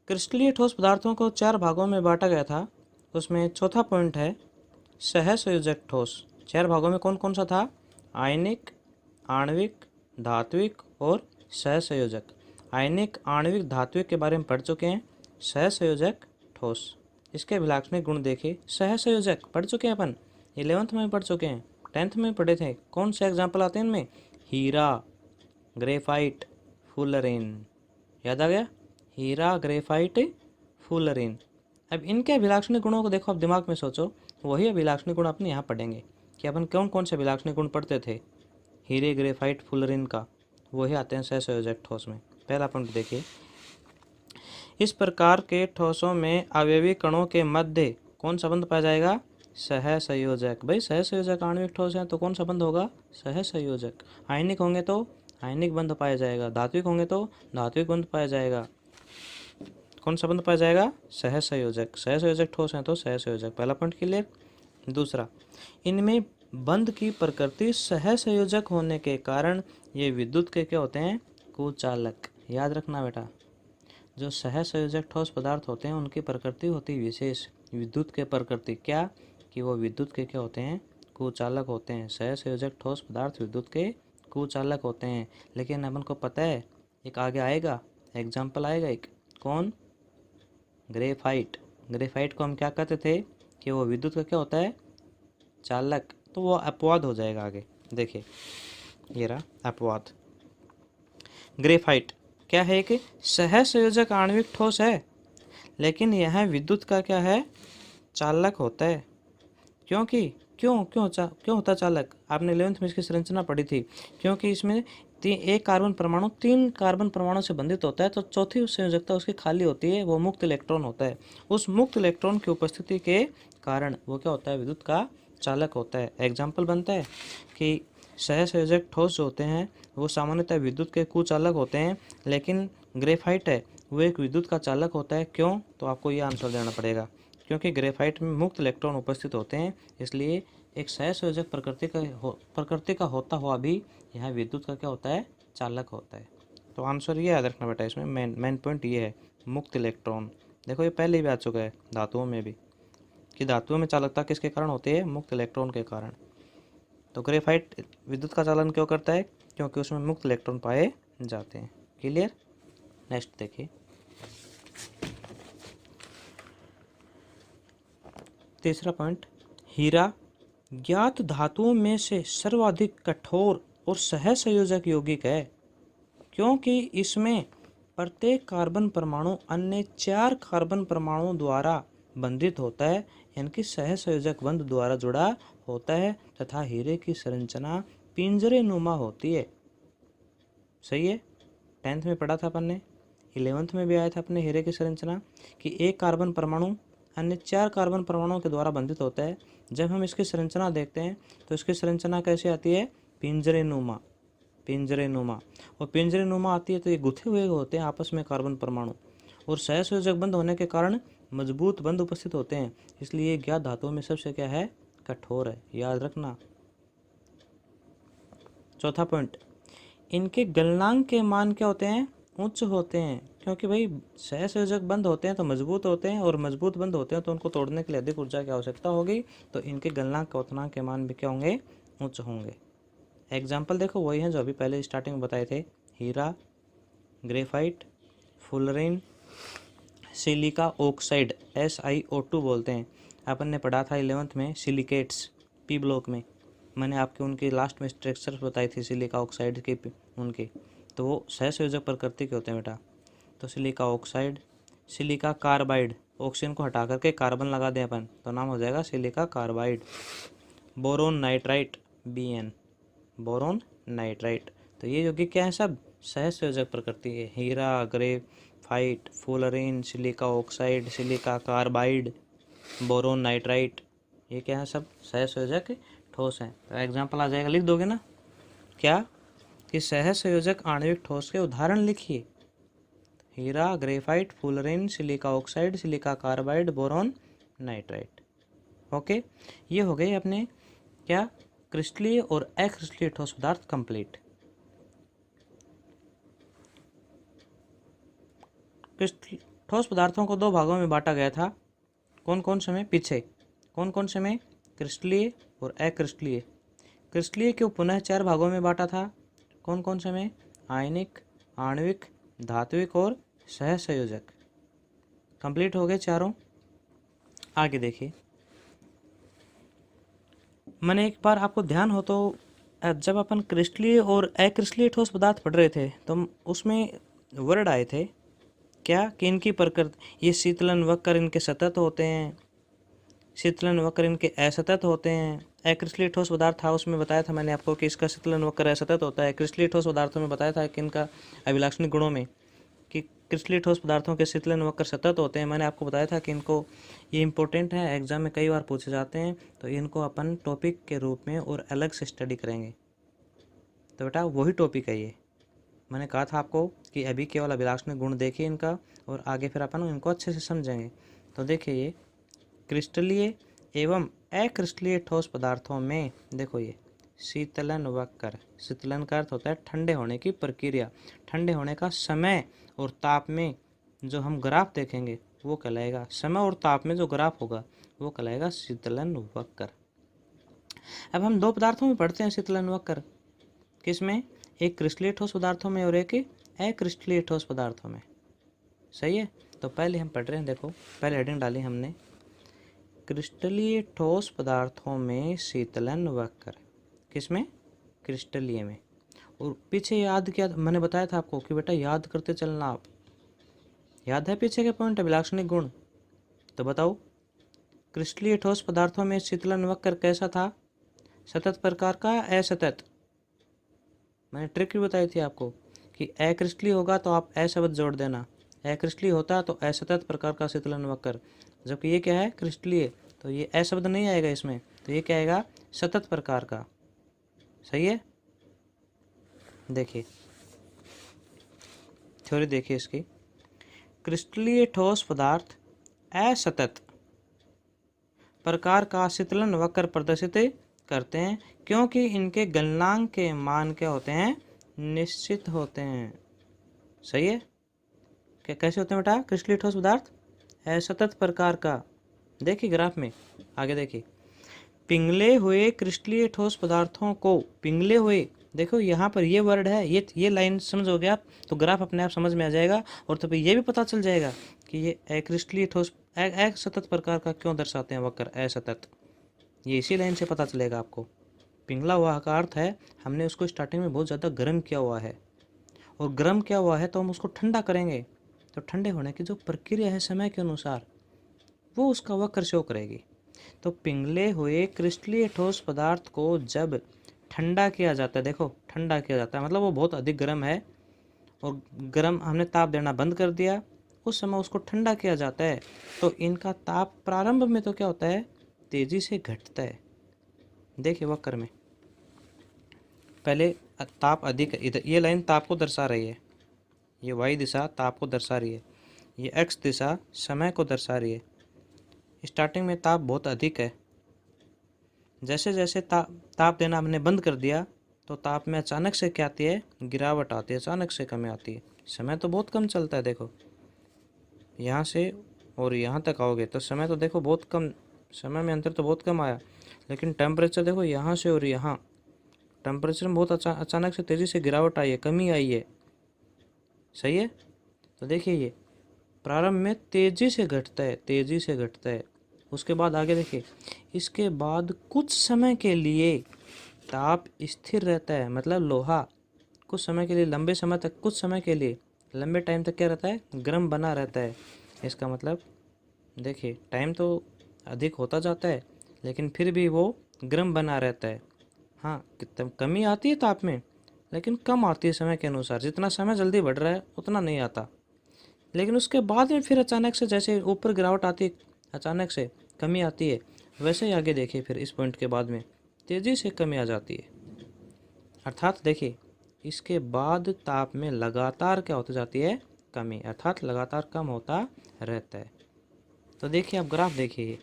क्रिस्टलीय ठोस पदार्थों को 4 भागों में बांटा गया था। उसमें चौथा पॉइंट है सहसंयोजक ठोस। 4 भागों में कौन कौन सा था? आयनिक, आणविक, धात्विक और सहसंयोजक। आयनिक, आणविक, धात्विक के बारे में पढ़ चुके हैं। सहसंयोजक ठोस, इसके अभिलाक्षणिक गुण देखिए। सहसंयोजक पढ़ चुके हैं अपन, 11th में पढ़ चुके हैं, 10th में पढ़े थे। कौन से एग्जाम्पल आते हैं इनमें? हीरा, ग्रेफाइट, फुलरेन। याद आ गया? हीरा, ग्रेफाइट, फुलरेन। अब इनके अभिलाक्षणिक गुणों को देखो, आप दिमाग में सोचो। वही अभिलाक्षणिक गुण अपन यहाँ पढ़ेंगे कि अपन कौन कौन से अभिलाक्षणिक गुण पढ़ते थे हीरे, ग्रेफाइट, फुलरेन का। वही आते हैं सहसंयोजक ठोस में। पहला पॉइंट देखिए, इस प्रकार के ठोसों में अवयवी कणों के मध्य कौन सा बंध पाया जाएगा? सहसंयोजक। भाई सहसंयोजक आणविक ठोस हैं तो कौन सा बंध होगा? सहसंयोजक। आयनिक होंगे तो आयनिक बंध पाया जाएगा, धात्विक होंगे तो धात्विक बंध पाया जाएगा। कौन सा बंध पाया जाएगा? सहसंयोजक। सहसंयोजक ठोस हैं तो सहसंयोजक। पहला पॉइंट क्लियर। दूसरा, इनमें बंध की प्रकृति सहसंयोजक होने के कारण ये विद्युत के क्या होते हैं? कुचालक। याद रखना बेटा, जो सहसंयोजक ठोस पदार्थ होते हैं उनकी प्रकृति होती है विशेष, विद्युत के प्रकृति क्या कि वो विद्युत के क्या होते हैं? कुचालक होते हैं। सहसंयोजक ठोस पदार्थ विद्युत के कुचालक होते हैं। लेकिन अपन को पता है, एक आगे आएगा एग्जाम्पल आएगा एक, कौन? ग्रेफाइट। ग्रेफाइट को हम क्या कहते थे कि वो विद्युत का क्या होता है? चालक। तो वो अपवाद हो जाएगा आगे। देखिए ये रहा अपवाद। ग्रेफाइट क्या है? कि सहसंयोजक आणविक ठोस है, लेकिन यह विद्युत का क्या है? चालक होता है। क्योंकि क्यों होता चालक? आपने 11th में इसकी संरचना पढ़ी थी। क्योंकि इसमें एक कार्बन परमाणु 3 कार्बन परमाणु से बंधित होता है, तो चौथी संयोजकता उसकी खाली होती है, वो मुक्त इलेक्ट्रॉन होता है। उस मुक्त इलेक्ट्रॉन की उपस्थिति के कारण वो क्या होता है? विद्युत का चालक होता है। एग्जाम्पल बनता है कि सहसंयोजक ठोस जो होते हैं वो सामान्यतः विद्युत के कुचालक होते हैं, लेकिन ग्रेफाइट है वो एक विद्युत का चालक होता है। क्यों? तो आपको ये आंसर देना पड़ेगा। क्योंकि ग्रेफाइट में मुक्त इलेक्ट्रॉन उपस्थित होते हैं, इसलिए एक सहसंयोजक प्रकृति का होता हुआ भी यह विद्युत का क्या होता है? चालक होता है। तो आंसर ये याद रखना बेटा, इसमें मेन पॉइंट ये है, मुक्त इलेक्ट्रॉन। देखो ये पहले भी आ चुका है धातुओं में भी, कि धातुओं में चालकता किसके कारण होती है? मुक्त इलेक्ट्रॉन के कारण। तो ग्रेफाइट विद्युत का चालन क्यों करता है? क्योंकि उसमें मुक्त इलेक्ट्रॉन पाए जाते हैं। क्लियर। नेक्स्ट देखिए, तीसरा पॉइंट, हीरा ज्ञात धातुओं में से सर्वाधिक कठोर और सहसंयोजक यौगिक है, क्योंकि इसमें प्रत्येक कार्बन परमाणु अन्य 4 कार्बन परमाणुओं द्वारा बंधित होता है, यानी सहसंयोजक बंध द्वारा जुड़ा होता है, तथा हीरे की संरचना पिंजरे नुमा होती है। सही है। 10th में पढ़ा था अपन ने, 11th में भी आया था अपने हीरे की संरचना कि एक कार्बन परमाणु अन्य 4 कार्बन परमाणुओं के द्वारा बंधित होता है। जब हम इसकी संरचना देखते हैं तो इसकी संरचना कैसे आती है? पिंजरे नुमा। पिंजरे नुमा, और पिंजरे नुमा आती है तो ये गुथे हुए होते हैं आपस में कार्बन परमाणु, और सहसंयोजक बंध होने के कारण मजबूत बंध उपस्थित होते हैं, इसलिए ज्ञात धातुओं में सबसे क्या है? कठोर है। याद रखना। चौथा पॉइंट, इनके गलनांक के मान क्या होते हैं? उच्च होते हैं, क्योंकि भाई सहसंयोजक बंध होते हैं तो मजबूत होते हैं, और मजबूत बंध होते हैं तो उनको तोड़ने के लिए अधिक ऊर्जा की आवश्यकता होगी, तो इनके गलनांक क्वथनांक के मान भी क्या होंगे? उच्च होंगे। एग्जाम्पल देखो वही हैं जो अभी पहले स्टार्टिंग में बताए थे, हीरा, graphite, fullerene, silica oxide, SiO2 बोलते हैं। अपन ने पढ़ा था 11th में सिलिकेट्स, पी ब्लॉक में। मैंने आपके उनके लास्ट में स्ट्रक्चर्स बताई थी सिलिका ऑक्साइड के उनके, तो वो सहसंयोजक प्रकृति के होते हैं बेटा। तो silica oxide, silica carbide, oxygen को हटा करके कार्बन लगा दें अपन तो नाम हो जाएगा silica carbide. Boron nitrite, Bn, boron nitrite. तो ये यौगिक क्या है? सब सहसंयोजक प्रकृति है। हीरा, graphite, fullerene, silica oxide, silica carbide, boron nitrite, ये क्या है? सब सहसंयोजक ठोस हैं। तो एग्जाम्पल आ जाएगा, लिख दोगे ना क्या? कि सहसंयोजक आणविक ठोस के उदाहरण लिखिए। हीरा, graphite, fullerene, silica oxide, silica carbide, boron nitrite. Okay, ये हो गए अपने क्या? क्रिस्टलीय और अक्रिस्टलीय ठोस पदार्थ कंप्लीट। ठोस पदार्थों को दो भागों में बांटा गया था। कौन कौन से में? पीछे कौन कौन से में? क्रिस्टलीय और अक्रिस्टलीय। क्रिस्टलीय को पुनः चार भागों में बांटा था। कौन कौन से में? आयनिक, आणविक, धात्विक और सहसंयोजक। कंप्लीट हो गए चारों। आगे देखिए, मैंने एक बार आपको ध्यान हो तो जब अपन क्रिस्टलीय और अक्रिस्टलीय ठोस पदार्थ पढ़ रहे थे तो उसमें वर्ड आए थे क्या कि इनकी प्रकृति, ये शीतलन वक्र इनके सतत होते हैं, शीतलन वक्र इनके असतत होते हैं। अक्रिस्टलीय ठोस पदार्थ था, उसमें बताया था मैंने आपको कि इसका शीतलन वक्र असतत होता है। क्रिस्टलीय ठोस पदार्थों में बताया था कि इनका अभिलाक्षणिक गुणों में कि क्रिस्टलीय ठोस पदार्थों के शीतलन वक्र सतत होते हैं। मैंने आपको बताया था कि इनको, ये इंपॉर्टेंट है, एग्जाम में कई बार पूछे जाते हैं, तो इनको अपन टॉपिक के रूप में और अलग से स्टडी करेंगे। तो बेटा वही टॉपिक है ये। मैंने कहा था आपको कि अभी केवल अभिलाक्षणिक गुण देखिए इनका और आगे फिर अपन इनको अच्छे से समझेंगे। तो देखिए, ये क्रिस्टलीय एवं अक्रिस्टलीय ठोस पदार्थों में देखो, ये शीतलन वक्र, शीतलन का अर्थ होता है ठंडे होने की प्रक्रिया, ठंडे होने का समय और ताप में जो हम ग्राफ देखेंगे वो कहलाएगा, समय और ताप में जो ग्राफ होगा वो कहलाएगा शीतलन वक्र। अब हम दो पदार्थों में पढ़ते हैं शीतलन वक्र, किसमें? एक क्रिस्टलीय ठोस पदार्थों में और एक अक्रिस्टलीय ठोस पदार्थों में। सही है, तो पहले हम पढ़ रहे हैं, देखो पहले हेडिंग डाली हमने, क्रिस्टलीय ठोस पदार्थों में शीतलन वक्र। किसमें? क्रिस्टलीय में। और पीछे याद किया, मैंने बताया था आपको कि बेटा याद करते चलना आप। याद है पीछे के पॉइंट, अभिलाक्षणिक गुण? तो बताओ, क्रिस्टलीय ठोस पदार्थों में शीतलन वक्र कैसा था? सतत प्रकार का, असतत? मैंने ट्रिक भी बताई थी आपको कि अक्रिस्टलीय होगा तो आप अ शब्द जोड़ देना, अक्रिस्टलीय होता तो असतत प्रकार का शीतलन वक्र। जबकि ये क्या है? क्रिस्टलीय, तो ये अ शब्द नहीं आएगा इसमें, तो ये क्या आएगा? सतत प्रकार का। सही है, देखिए थ्योरी देखिए इसकी। क्रिस्टलीय ठोस पदार्थ असतत प्रकार का शीतलन वक्र प्रदर्शित करते हैं क्योंकि इनके गलनांक के मान क्या होते हैं? निश्चित होते हैं। सही है, क्या कैसे होते हैं बेटा? क्रिस्टलीय ठोस पदार्थ असतत प्रकार का। देखिए ग्राफ में, आगे देखिए, पिघले हुए क्रिस्टलीय ठोस पदार्थों को, पिघले हुए, देखो यहाँ पर ये वर्ड है, ये लाइन समझोगे आप तो ग्राफ अपने आप समझ में आ जाएगा और तो ये भी पता चल जाएगा कि ये अक्रिस्टलीय ठोस असतत प्रकार का क्यों दर्शाते हैं वक्र असतत। ये इसी लाइन से पता चलेगा आपको। पिघला हुआ का अर्थ है हमने उसको स्टार्टिंग में बहुत ज़्यादा गर्म किया हुआ है, और गर्म किया हुआ है तो हम उसको ठंडा करेंगे, तो ठंडे होने की जो प्रक्रिया है समय के अनुसार वो उसका वक्र शो करेगी। तो पिघले हुए क्रिस्टलीय ठोस पदार्थ को जब ठंडा किया जाता है, देखो ठंडा किया जाता है मतलब वो बहुत अधिक गर्म है और गर्म, हमने ताप देना बंद कर दिया, उस समय उसको ठंडा किया जाता है, तो इनका ताप प्रारंभ में तो क्या होता है? तेजी से घटता है। देखिए वक्र में पहले ताप अधिक, इधर ये लाइन ताप को दर्शा रही है, ये वाई दिशा ताप को दर्शा रही है, ये एक्स दिशा समय को दर्शा रही है। स्टार्टिंग में ताप बहुत अधिक है, जैसे जैसे ताप देना हमने बंद कर दिया तो ताप में अचानक से क्या आती है? गिरावट आती है, अचानक से कमी आती है। समय तो बहुत कम चलता है, देखो यहाँ से और यहाँ तक आओगे तो समय तो देखो बहुत कम, समय में अंतर तो बहुत कम आया, लेकिन टेम्परेचर देखो यहाँ से और यहाँ टेम्परेचर में बहुत अचानक से तेज़ी से गिरावट आई है, कमी आई है। सही है, तो देखिए ये प्रारंभ में तेज़ी से घटता है, तेज़ी से घटता है। उसके बाद आगे देखिए, इसके बाद कुछ समय के लिए ताप स्थिर रहता है, मतलब लोहा कुछ समय के लिए, लंबे समय तक, कुछ समय के लिए, लंबे टाइम तक क्या रहता है? गर्म बना रहता है। इसका मतलब देखिए टाइम तो अधिक होता जाता है लेकिन फिर भी वो गर्म बना रहता है। हाँ, कमी आती है ताप में लेकिन कम आती है समय के अनुसार, जितना समय जल्दी बढ़ रहा है उतना नहीं आता। लेकिन उसके बाद में फिर अचानक से जैसे ऊपर गिरावट आती है, अचानक से कमी आती है, वैसे ही आगे देखिए फिर इस पॉइंट के बाद में तेज़ी से कमी आ जाती है। अर्थात देखिए इसके बाद ताप में लगातार क्या होती जाती है? कमी, अर्थात लगातार कम होता रहता है। तो देखिए आप ग्राफ देखिए,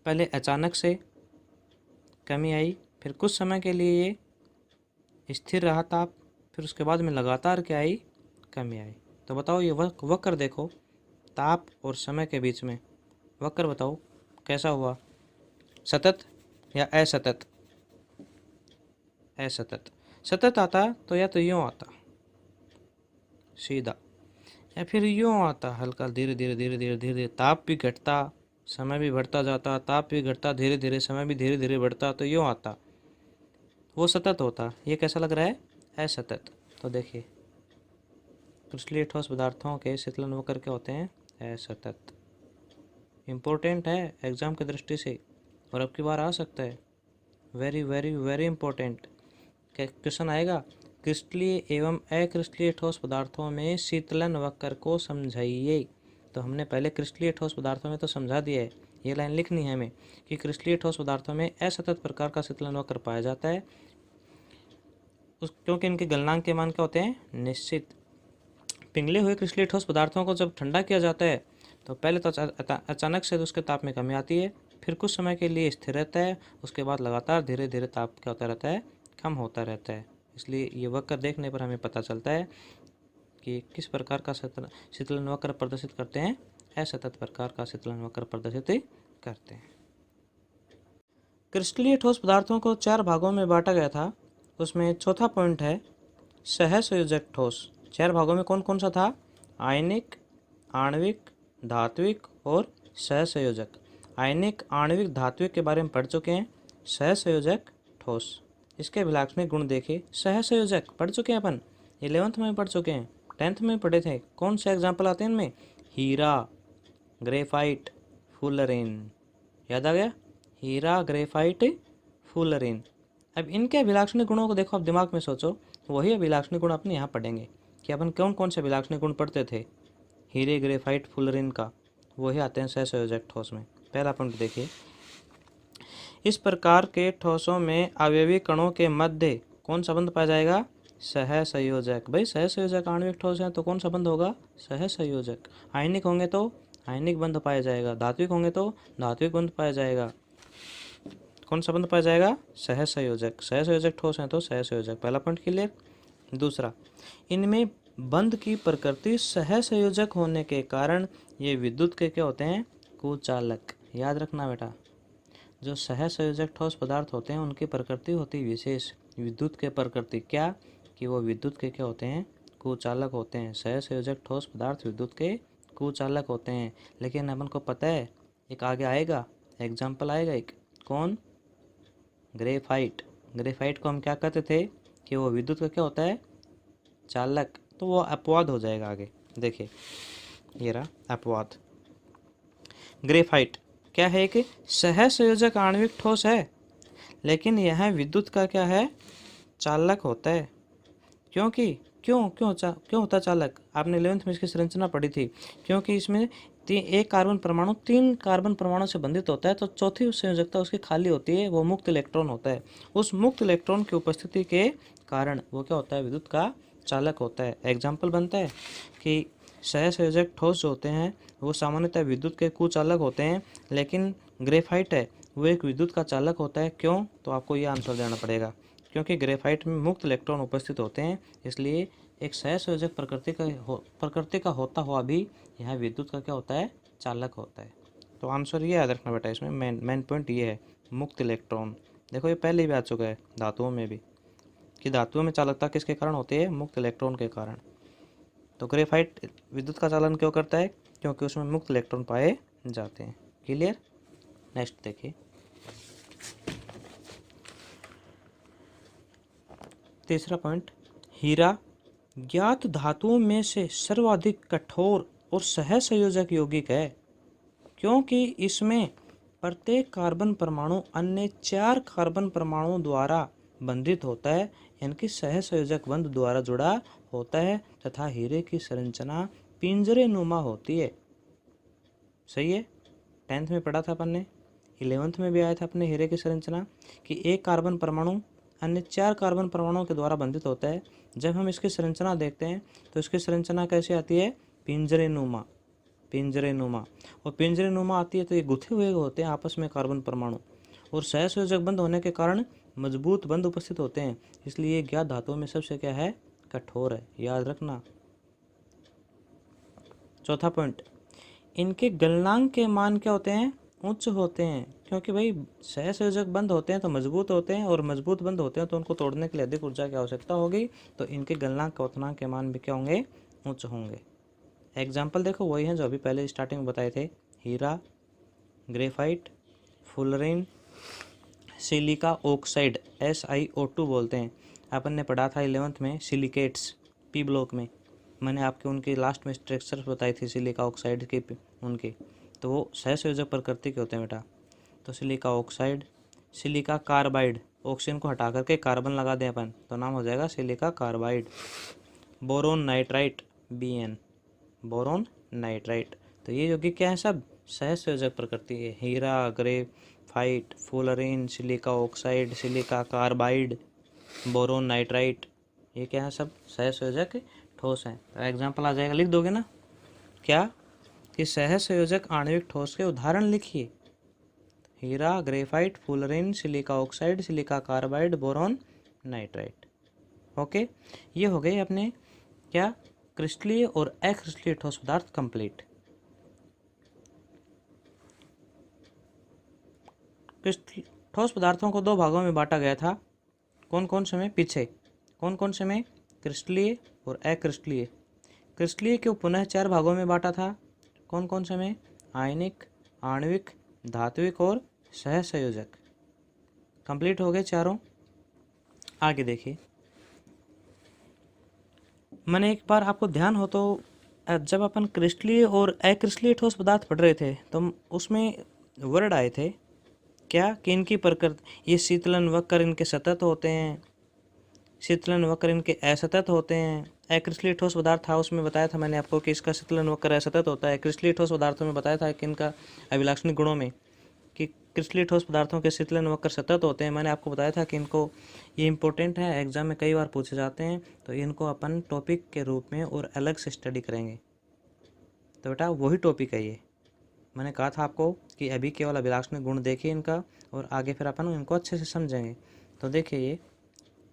पहले अचानक से कमी आई, फिर कुछ समय के लिए ये स्थिर रहा ताप, फिर उसके बाद में लगातार क्या आई? कमी आई। तो बताओ ये वक्र देखो, ताप और समय के बीच में वक्र बताओ कैसा हुआ, सतत या असतत। असतत। सतत आता तो या तो यूँ आता सीधा, या फिर यूँ आता हल्का धीरे धीरे धीरे धीरे धीरे धीरे, ताप भी घटता समय भी बढ़ता जाता, ताप भी घटता धीरे धीरे समय भी धीरे धीरे बढ़ता, तो यूँ आता, वो सतत होता। ये कैसा लग रहा है, असतत। तो देखिए क्रिस्टलीय ठोस पदार्थों के शीतलन वक्र क्या होते हैं, असतत। इम्पोर्टेंट है एग्जाम की दृष्टि से और अब की बार आ सकता है, very very very important. Question आएगा, क्रिस्टलीय एवं अक्रिस्टलीय ठोस पदार्थों में शीतलन वक्र को समझाइए। तो हमने पहले क्रिस्टलीय ठोस पदार्थों में तो समझा दिया है, ये लाइन लिखनी है हमें कि क्रिस्टलीय ठोस पदार्थों में असतत प्रकार का शीतलन वक्र पाया जाता है क्योंकि इनके गलनांक के मान क्या होते हैं, निश्चित। पिघले हुए क्रिस्टलीय ठोस पदार्थों को जब ठंडा किया जाता है तो पहले तो अचानक से उसके ताप में कमी आती है, फिर कुछ समय के लिए स्थिर रहता है, उसके बाद लगातार धीरे धीरे ताप क्या होता रहता है, कम होता रहता है। इसलिए ये वक्र देखने पर हमें पता चलता है कि किस प्रकार का शीतलन वक्र प्रदर्शित करते हैं, असतत प्रकार का शीतलन वक्र प्रदर्शित करते हैं। क्रिस्टलीय ठोस पदार्थों को 4 भागों में बांटा गया था, उसमें चौथा पॉइंट है सहसंयोजक ठोस। 4 भागों में कौन कौन सा था, आयनिक, आणविक, धात्विक और सहसंयोजक। आयनिक, आणविक, धात्विक के बारे में पढ़ चुके हैं। सहसंयोजक ठोस, इसके अभिलाक्षणिक गुण देखे। सहसंयोजक पढ़ चुके हैं अपन, 11th में पढ़ चुके हैं, 10th में पढ़े थे। कौन से एग्जाम्पल आते हैं इनमें, हीरा, ग्रेफाइट, फुलरेन। याद आ गया, हीरा, ग्रेफाइट, फुलरेन। अब इनके अभिलाक्षणिक गुणों को देखो, अब दिमाग में सोचो, वही अभिलाक्षणिक गुण अपने यहाँ पढ़ेंगे कि अपन कौन कौन से अभिलाक्षणिक गुण पढ़ते थे हीरे, ग्रेफाइट, फुलरेन का, वही आते हैं सहसंयोजक ठोस में। पहला पॉइंट देखिए, इस प्रकार के ठोसों में अवयवी कणों के मध्य कौन सा बंध पाया जाएगा, सहसंयोजक। भाई सहसंयोजक आणविक ठोस है तो कौन सा बंध होगा, सहसंयोजक। आयनिक होंगे तो आयनिक बंध पाया जाएगा, धात्विक होंगे तो धात्विक बंध पाया जाएगा। कौन सा बंध पाया जाएगा, सहसंयोजक। सहसंयोजक ठोस है तो सहसंयोजक। पहला पॉइंट क्लियर। दूसरा, इनमें बंध की प्रकृति सहसंयोजक होने के कारण ये विद्युत के क्या होते हैं, कुचालक। याद रखना बेटा, जो सहसंयोजक ठोस पदार्थ होते हैं उनकी प्रकृति होती है विशेष, विद्युत के प्रकृति क्या, कि वो विद्युत के क्या होते हैं, कुचालक होते हैं। सहसंयोजक ठोस पदार्थ विद्युत के कुचालक होते हैं। लेकिन अपन को पता है, एक आगे आएगा एग्जाम्पल आएगा एक, कौन, ग्रेफाइट। ग्रेफाइट को हम क्या कहते थे कि वो विद्युत का क्या होता है, चालक। तो वो अपवाद हो जाएगा आगे, देखिए ये रहा अपवाद। ग्रेफाइट क्या है, कि सहसंयोजक आणविक ठोस है लेकिन यह विद्युत का क्या है, चालक होता है। क्योंकि क्यों होता चालक, आपने 11th में इसकी संरचना पढ़ी थी। क्योंकि इसमें एक कार्बन परमाणु 3 कार्बन परमाणु से बंधित होता है, तो चौथी संयोजकता उसकी खाली होती है, वो मुक्त इलेक्ट्रॉन होता है। उस मुक्त इलेक्ट्रॉन की उपस्थिति के कारण वो क्या होता है, विद्युत का चालक होता है। एग्जाम्पल बनता है कि सहसंयोजक ठोस जो होते हैं वो सामान्यतः विद्युत के कुचालक होते हैं, लेकिन ग्रेफाइट है वो एक विद्युत का चालक होता है। क्यों, तो आपको ये आंसर देना पड़ेगा, क्योंकि ग्रेफाइट में मुक्त इलेक्ट्रॉन उपस्थित होते हैं, इसलिए एक सहसंयोजक प्रकृति का होता हुआ भी यह विद्युत का क्या होता है, चालक होता है। तो आंसर ये याद रखना बेटा, इसमें मेन पॉइंट ये है, मुक्त इलेक्ट्रॉन। देखो ये पहले भी आ चुका है धातुओं में भी, कि धातुओं में चालकता किसके कारण होती है, मुक्त इलेक्ट्रॉन के कारण। तो ग्रेफाइट विद्युत का चालन क्यों करता है, क्योंकि उसमें मुक्त इलेक्ट्रॉन पाए जाते हैं। क्लियर। नेक्स्ट देखिए, तीसरा पॉइंट, हीरा ज्ञात धातुओं में से सर्वाधिक कठोर और सहसंयोजक यौगिक है, क्योंकि इसमें प्रत्येक कार्बन परमाणु अन्य 4 कार्बन परमाणुओं द्वारा बंधित होता है, यानी सहसंयोजक बंध द्वारा जुड़ा होता है, तथा हीरे की संरचना पिंजरे नुमा होती है। सही है, 10th में पढ़ा था अपन ने, 11th में भी आया था अपने हीरे की संरचना, कि एक कार्बन परमाणु अन्य 4 कार्बन परमाणुओं के द्वारा बंधित होता है। जब हम इसकी संरचना देखते हैं तो इसकी संरचना कैसे आती है, पिंजरे नुमा। पिंजरे नुमा, और पिंजरे नुमा आती है तो ये गुथे हुए होते हैं आपस में कार्बन परमाणु, और सहसंयोजक बंध होने के कारण मजबूत बंध उपस्थित होते हैं, इसलिए ज्ञात धातुओं में सबसे क्या है, कठोर है। याद रखना। चौथा पॉइंट, इनके गलनांक के मान क्या होते हैं, उच्च होते हैं, क्योंकि भाई सहसंयोजक बंध होते हैं तो मजबूत होते हैं, और मजबूत बंध होते हैं तो उनको तोड़ने के लिए अधिक ऊर्जा की आवश्यकता होगी, तो इनके गलनांक क्वथनांक के मान भी क्या होंगे, उच्च होंगे। एग्जाम्पल देखो वही हैं जो अभी पहले स्टार्टिंग में बताए थे, हीरा, graphite, fullerene, silica oxide, SiO2 बोलते हैं। अपन ने पढ़ा था 11th में सिलिकेट्स, पी ब्लॉक में, मैंने आपके उनके लास्ट में स्ट्रक्चर बताई थी सिलिका ऑक्साइड के उनके, तो वो सहसंयोजक प्रकृति के होते हैं बेटा। तो silica oxide, silica carbide, oxygen को हटा करके कार्बन लगा दें अपन तो नाम हो जाएगा silica carbide. Boron nitrite, Bn, boron nitrite. तो ये यौगिक क्या है, सब सहसंयोजक प्रकृति है। हीरा, graphite, fullerene, silica oxide, silica carbide, boron nitrite, ये क्या है, सब सहसंयोजक ठोस हैं। तो एग्जाम्पल आ जाएगा, लिख दोगे ना क्या, कि सहसंयोजक आणविक ठोस के उदाहरण लिखिए। हीरा, graphite, fullerene, silica oxide, silica carbide, boron nitrite. Okay, ये हो गए अपने क्या, क्रिस्टलीय और अक्रिस्टलीय ठोस पदार्थ कंप्लीट। ठोस पदार्थों को दो भागों में बांटा गया था, कौन कौन से में, पीछे कौन कौन से में, क्रिस्टलीय और अक्रिस्टलीय। क्रिस्टलीय को पुनः 4 भागों में बांटा था, कौन कौन से में, आयनिक, आणविक, धात्विक और सहसंयोजक। कंप्लीट हो गए चारों। आगे देखिए, मैंने एक बार आपको ध्यान हो तो जब अपन क्रिस्टलीय और अक्रिस्टलीय ठोस पदार्थ पढ़ रहे थे तो उसमें वर्ड आए थे क्या, कि इनकी प्रकृति, ये शीतलन वक्र इनके सतत होते हैं, शीतलन वक्र इनके असतत होते हैं। अक्रिस्टलीय ठोस पदार्थ था उसमें बताया था मैंने आपको कि इसका शीतलन वक्र असतत होता है। क्रिस्टलीय ठोस पदार्थों में बताया था कि इनका अभिलाक्षणिक गुणों में कि क्रिस्टलीय ठोस पदार्थों के शीतलन वक्र सतत होते हैं। मैंने आपको बताया था कि इनको, ये इंपॉर्टेंट है, एग्जाम में कई बार पूछे जाते हैं, तो इनको अपन टॉपिक के रूप में और अलग से स्टडी करेंगे। तो बेटा वही टॉपिक है ये, मैंने कहा था आपको कि अभी केवल अभिलाक्षणिक गुण देखिए इनका, और आगे फिर अपन इनको अच्छे से समझेंगे। तो देखिए, ये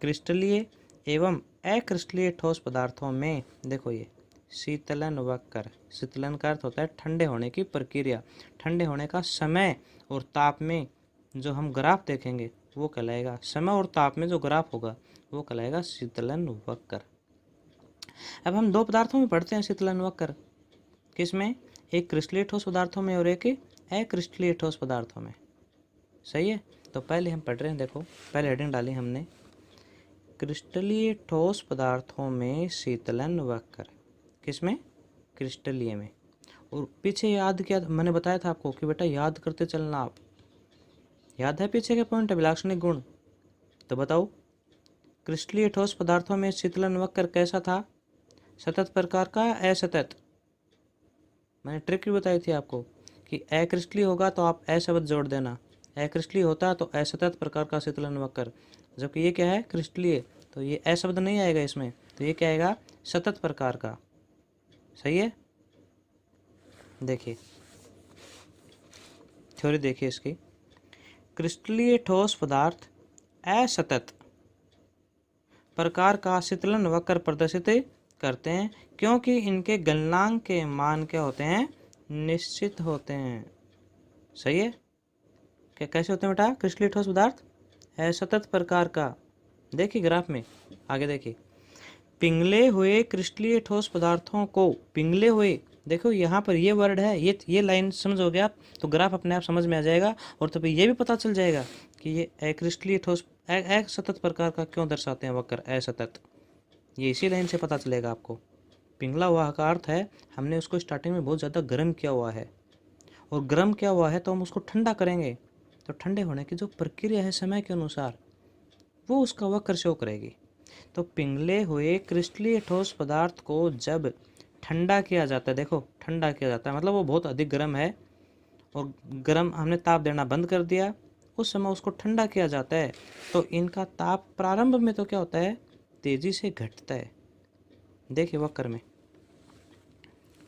क्रिस्टलीय एवं अक्रिस्टलीय ठोस पदार्थों में देखो, ये शीतलन वक्र, शीतलन का अर्थ होता है ठंडे होने की प्रक्रिया, ठंडे होने का समय और ताप में जो हम ग्राफ देखेंगे वो कहलाएगा, समय और ताप में जो ग्राफ होगा वो कहलाएगा शीतलन वक्र। अब हम 2 पदार्थों में पढ़ते हैं शीतलन वक्र, किसमें, एक क्रिस्टलीय ठोस पदार्थों में और एक अक्रिस्टलीय ठोस पदार्थों में। सही है, तो पहले हम पढ़ रहे हैं, देखो पहले हेडिंग डाली हमने, क्रिस्टलीय ठोस पदार्थों में शीतलन वक्र, किसमें, क्रिस्टलीय में। और पीछे याद किया, मैंने बताया था आपको कि बेटा याद करते चलना आप, याद है पीछे के पॉइंट, अभिलाक्षणिक गुण। तो बताओ, क्रिस्टलीय ठोस पदार्थों में शीतलन वक्र कैसा था, सतत प्रकार का, असतत। मैंने ट्रिक भी बताई थी आपको कि अक्रिस्टलीय होगा तो आप अ शब्द जोड़ देना, अक्रिस्टलीय होता है तो असतत प्रकार का शीतलन वक्र, जबकि ये क्या है, क्रिस्टलीय, तो ये अ शब्द नहीं आएगा इसमें, तो ये क्या आएगा, सतत प्रकार का। सही है, देखिए थ्योरी देखिए इसकी, क्रिस्टलीय ठोस पदार्थ असतत प्रकार का शीतलन वक्र प्रदर्शित करते हैं, क्योंकि इनके गलनांक के मान क्या होते हैं, निश्चित होते हैं। सही है, क्या कैसे होते हैं बेटा, क्रिस्टलीय ठोस पदार्थ असतत प्रकार का। देखिए ग्राफ में, आगे देखिए, पिघले हुए क्रिस्टलीय ठोस पदार्थों को, पिघले हुए, देखो यहाँ पर ये वर्ड है, ये लाइन समझोगे आप तो ग्राफ अपने आप समझ में आ जाएगा, और तभी ये भी पता चल जाएगा कि ये अक्रिस्टलीय ठोस असतत प्रकार का क्यों दर्शाते हैं वक्र असतत, ये इसी लाइन से पता चलेगा आपको। पिघला हुआ का अर्थ है हमने उसको स्टार्टिंग में बहुत ज़्यादा गर्म किया हुआ है, और गर्म किया हुआ है तो हम उसको ठंडा करेंगे, तो ठंडे होने की जो प्रक्रिया है समय के अनुसार वो उसका वक्र शो करेगी। तो पिघले हुए क्रिस्टलीय ठोस पदार्थ को जब ठंडा किया जाता है, देखो ठंडा किया जाता है मतलब वो बहुत अधिक गर्म है, और गर्म हमने ताप देना बंद कर दिया, उस समय उसको ठंडा किया जाता है, तो इनका ताप प्रारंभ में तो क्या होता है, तेजी से घटता है। देखिए वक्र में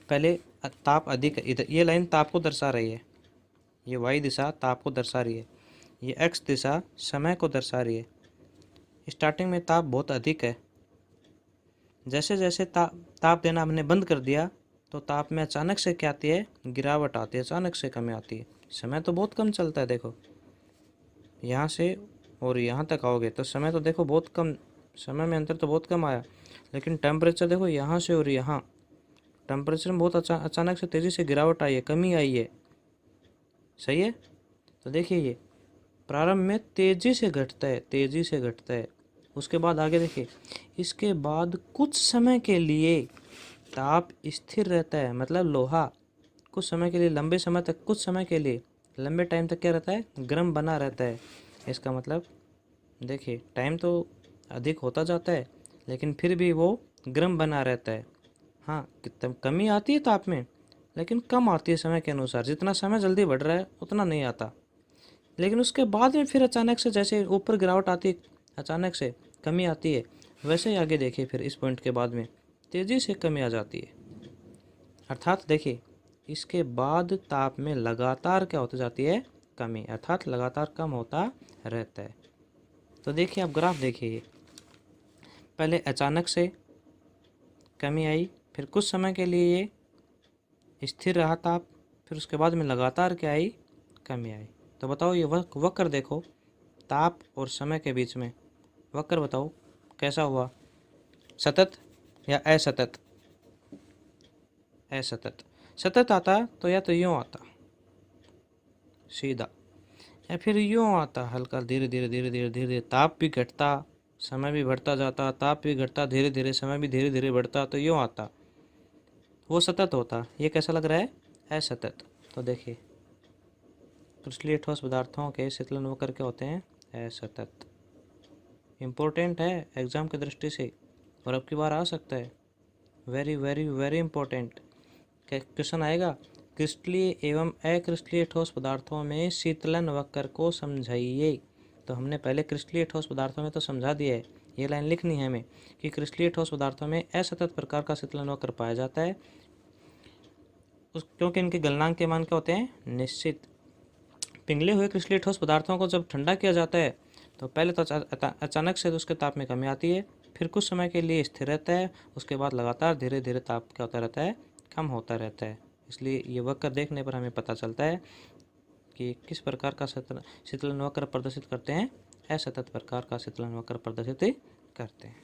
पहले ताप अधिक है, इधर ये लाइन ताप को दर्शा रही है, ये वाई दिशा ताप को दर्शा रही है, ये एक्स दिशा समय को दर्शा रही है। स्टार्टिंग में ताप बहुत अधिक है, जैसे जैसे ताप देना हमने बंद कर दिया तो ताप में अचानक से क्या आती है, गिरावट आती है, अचानक से कमी आती है। समय तो बहुत कम चलता है, देखो यहाँ से और यहाँ तक आओगे तो समय तो देखो बहुत कम, समय में अंतर तो बहुत कम आया, लेकिन टेम्परेचर देखो यहाँ से और यहाँ टेम्परेचर में बहुत अचानक से तेज़ी से गिरावट आई है, कमी आई है। सही है। तो देखिए ये प्रारंभ में तेज़ी से घटता है, तेज़ी से घटता है। उसके बाद आगे देखिए, इसके बाद कुछ समय के लिए ताप स्थिर रहता है, मतलब लोहा कुछ समय के लिए, लंबे समय तक, कुछ समय के लिए, लंबे टाइम तक क्या रहता है, गर्म बना रहता है। इसका मतलब देखिए टाइम तो अधिक होता जाता है लेकिन फिर भी वो गर्म बना रहता है। हाँ, कमी आती है ताप में, लेकिन कम आती है समय के अनुसार। जितना समय जल्दी बढ़ रहा है उतना नहीं आता, लेकिन उसके बाद में फिर अचानक से जैसे ऊपर गिरावट आती है, अचानक से कमी आती है, वैसे ही आगे देखिए फिर इस पॉइंट के बाद में तेज़ी से कमी आ जाती है। अर्थात देखिए इसके बाद ताप में लगातार क्या होती जाती है, कमी, अर्थात लगातार कम होता रहता है। तो देखिए आप ग्राफ देखिए, पहले अचानक से कमी आई, फिर कुछ समय के लिए ये स्थिर रहा ताप, फिर उसके बाद में लगातार क्या आई, कमी आई। तो बताओ ये वक्र देखो, ताप और समय के बीच में वक्र बताओ कैसा हुआ, सतत या असतत? असतत। सतत आता तो या तो यूँ आता सीधा, या फिर यूँ आता हल्का, धीरे धीरे धीरे धीरे धीरे धीरे, ताप भी घटता समय भी बढ़ता जाता, ताप भी घटता धीरे धीरे, समय भी धीरे धीरे बढ़ता, तो यूँ आता, वो सतत होता। ये कैसा लग रहा है, असतत। तो देखिए क्रिस्टलीय ठोस पदार्थों के शीतलन वक्र क्या होते हैं, असतत। इम्पोर्टेंट है एग्ज़ाम की दृष्टि से, और अब की बार आ सकता है, very very very important question आएगा। क्रिस्टलीय एवं अक्रिस्टलीय ठोस पदार्थों में शीतलन वक्र को समझाइए। तो हमने पहले क्रिस्टलीय ठोस पदार्थों में तो समझा दिया है, ये लाइन लिखनी है हमें कि क्रिस्टलीय ठोस पदार्थों में असतत प्रकार का शीतलन वक्र पाया जाता है, क्योंकि इनके गलनांक के मान क्या होते हैं, निश्चित। पिघले हुए क्रिस्टलीय ठोस पदार्थों को जब ठंडा किया जाता है तो पहले तो अचानक से उसके ताप में कमी आती है, फिर कुछ समय के लिए स्थिर रहता है, उसके बाद लगातार धीरे धीरे ताप क्या होता रहता है, कम होता रहता है। इसलिए ये वक्र देखने पर हमें पता चलता है कि किस प्रकार का शीतलन वक्र प्रदर्शित करते हैं, असतत प्रकार का शीतलन वक्र प्रदर्शित करते हैं।